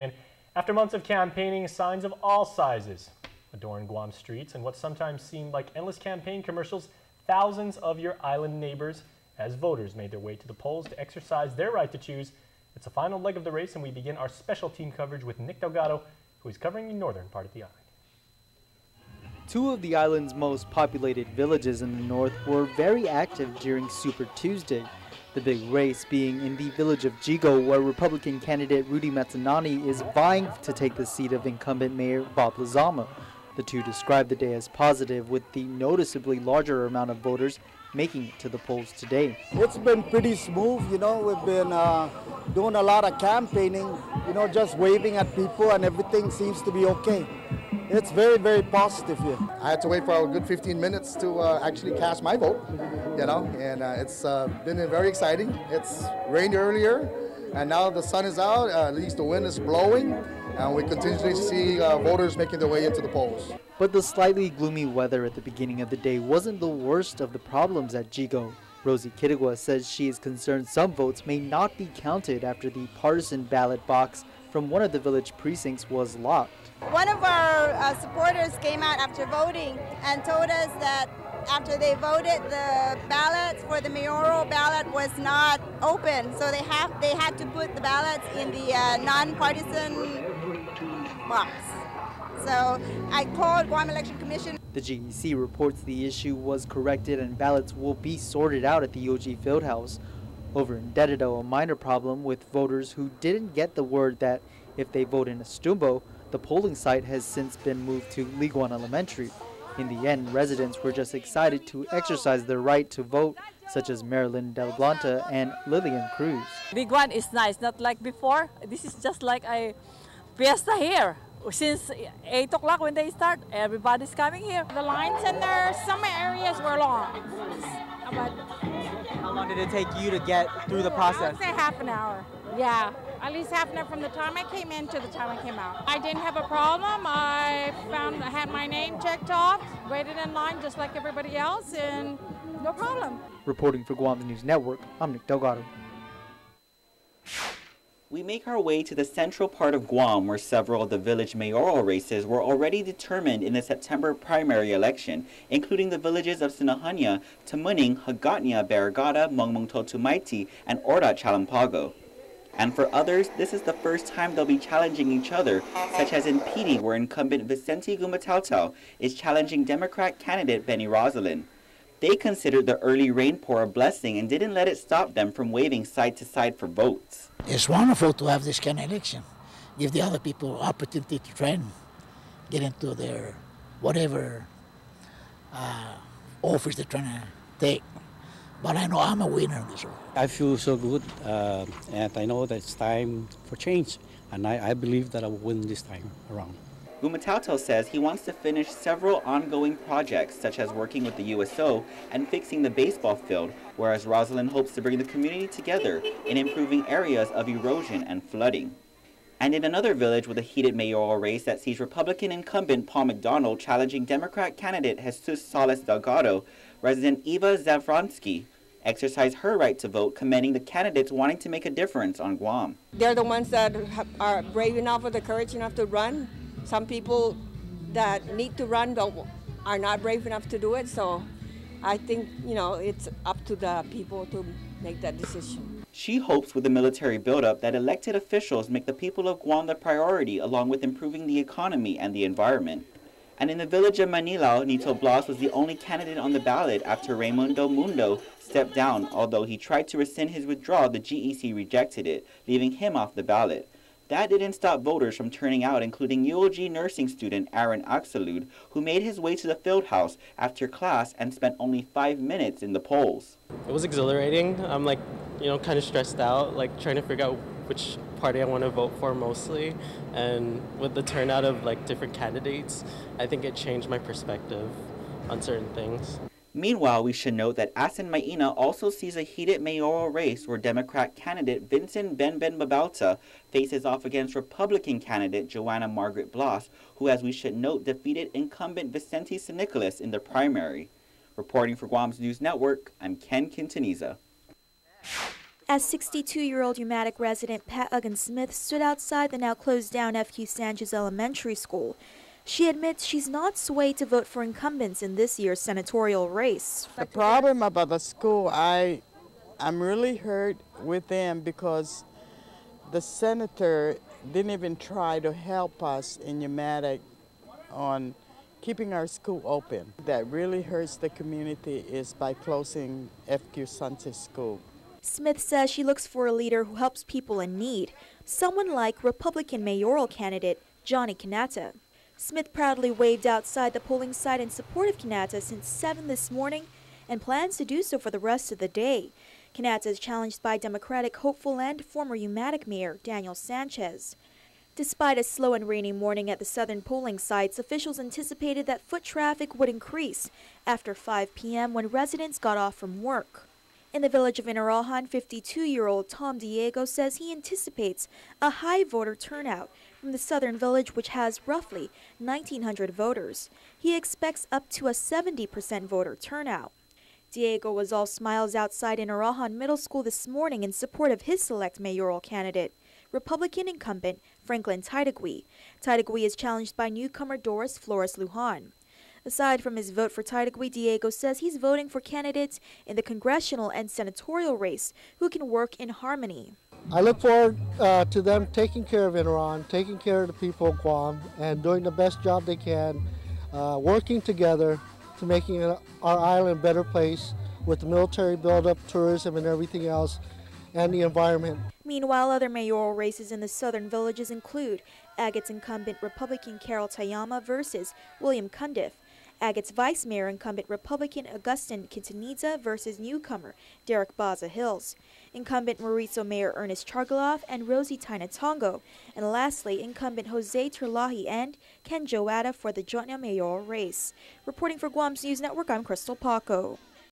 And after months of campaigning, signs of all sizes adorn Guam streets, and what sometimes seemed like endless campaign commercials, thousands of your island neighbors as voters made their way to the polls to exercise their right to choose. It's the final leg of the race, and we begin our special team coverage with Nick Delgado, who is covering the northern part of the island. Two of the island's most populated villages in the north were very active during Super Tuesday. The big race being in the village of Jigo, where Republican candidate Rudy Matsanani is vying to take the seat of incumbent Mayor Bob Lozama. The two described the day as positive, with the noticeably larger amount of voters making it to the polls today. It's been pretty smooth, we've been doing a lot of campaigning, just waving at people, and everything seems to be okay. It's very, very positive here. I had to wait for a good 15 minutes to actually cast my vote, and it's been very exciting. It's rained earlier, and now the sun is out, at least the wind is blowing, and we continuously see voters making their way into the polls. But the slightly gloomy weather at the beginning of the day wasn't the worst of the problems at Jigo. Rosie Kitigwa says she is concerned some votes may not be counted after the partisan ballot box from one of the village precincts was locked. One of our supporters came out after voting and told us that after they voted, the ballots for the mayoral ballot was not open, so they had to put the ballots in the non-partisan box. So I called Guam Election Commission. The GEC reports the issue was corrected and ballots will be sorted out at the OG Fieldhouse. Over in Dededo, a minor problem with voters who didn't get the word that if they vote in Estumbo, the polling site has since been moved to Liguan Elementary. In the end, residents were just excited to exercise their right to vote, such as Marilyn Del Blanta and Lillian Cruz. Liguan is nice, not like before. This is just like a fiesta here. Since 8 o'clock when they start, everybody's coming here. The lines in there, some areas were long. But how long did it take you to get through the process? I would say half an hour. Yeah, at least half an hour from the time I came in to the time I came out. I didn't have a problem. I had my name checked off, waited in line just like everybody else, and no problem. Reporting for Guam News Network, I'm Nick Delgado. We make our way to the central part of Guam, where several of the village mayoral races were already determined in the September primary election, including the villages of Sinahanya, Tamuning, Hagatnya, Barragata, Mongmongtotumaiti, and Orda Chalampago. And for others, this is the first time they'll be challenging each other, such as in Pidi, where incumbent Vicente Gumatautau is challenging Democrat candidate Benny Rosalind. They considered the early rainpour a blessing and didn't let it stop them from waving side to side for votes. It's wonderful to have this kind of election. Give the other people opportunity to try and get into their whatever offers they're trying to take. But I know I'm a winner in this one. I feel so good, and I know that it's time for change, and I believe that I will win this time around. Gumatautau says he wants to finish several ongoing projects, such as working with the USO and fixing the baseball field, whereas Rosalind hopes to bring the community together in improving areas of erosion and flooding. And in another village with a heated mayoral race that sees Republican incumbent Paul McDonald challenging Democrat candidate Jesus Salas Delgado, resident Eva Zavransky exercised her right to vote, commending the candidates wanting to make a difference on Guam. They're the ones that are brave enough or the courage enough to run. Some people that need to run are not brave enough to do it, so I think, it's up to the people to make that decision. She hopes with the military buildup that elected officials make the people of Guam the priority, along with improving the economy and the environment. And in the village of Manilao, Nito Blas was the only candidate on the ballot after Raimundo Mundo stepped down. Although he tried to rescind his withdrawal, the GEC rejected it, leaving him off the ballot. That didn't stop voters from turning out, including UOG nursing student Aaron Axelud, who made his way to the field house after class and spent only 5 minutes in the polls. It was exhilarating. I'm kind of stressed out, trying to figure out which party I want to vote for mostly. And with the turnout of different candidates, I think it changed my perspective on certain things. Meanwhile, we should note that Asan Maina also sees a heated mayoral race where Democrat candidate Vincent Benben Babalta faces off against Republican candidate Joanna Margaret Blas, who, as we should note, defeated incumbent Vicente Sinicolas in the primary. Reporting for Guam's News Network, I'm Ken Quintanilla. As 62-year-old Umatic resident Pat Uggan-Smith stood outside the now closed-down FQ Sanchez Elementary School, she admits she's not swayed to vote for incumbents in this year's senatorial race. The problem about the school, I'm really hurt with them because the senator didn't even try to help us in Umatic on keeping our school open. That really hurts the community is by closing FQ Sanchez School. Smith says she looks for a leader who helps people in need, someone like Republican mayoral candidate Johnny Kanata. Smith proudly waved outside the polling site in support of Kanata since 7 this morning and plans to do so for the rest of the day. Kanata is challenged by Democratic hopeful and former Umatic Mayor Daniel Sanchez. Despite a slow and rainy morning at the southern polling sites, officials anticipated that foot traffic would increase after 5 p.m. when residents got off from work. In the village of Inarajan, 52-year-old Tom Diego says he anticipates a high voter turnout from the southern village, which has roughly 1,900 voters. He expects up to a 70% voter turnout. Diego was all smiles outside Inarajan Middle School this morning in support of his select mayoral candidate, Republican incumbent Franklin Taitagui. Taitagui is challenged by newcomer Doris Flores Lujan. Aside from his vote for Taitagui, Diego says he's voting for candidates in the congressional and senatorial race who can work in harmony. I look forward to them taking care of Inarajan, taking care of the people of Guam, and doing the best job they can, working together to making our island a better place with the military buildup, tourism, and everything else, and the environment. Meanwhile, other mayoral races in the southern villages include Agate's incumbent Republican Carol Tayama versus William Cundiff, Agate's vice mayor incumbent Republican Augustin Quintanilla versus newcomer Derek Baza Hills, incumbent Mauricio Mayor Ernest Chargaloff and Rosie Tainatongo, and lastly, incumbent Jose Turlahi and Ken Joada for the Jotna mayoral race. Reporting for Guam's News Network, I'm Crystal Paco.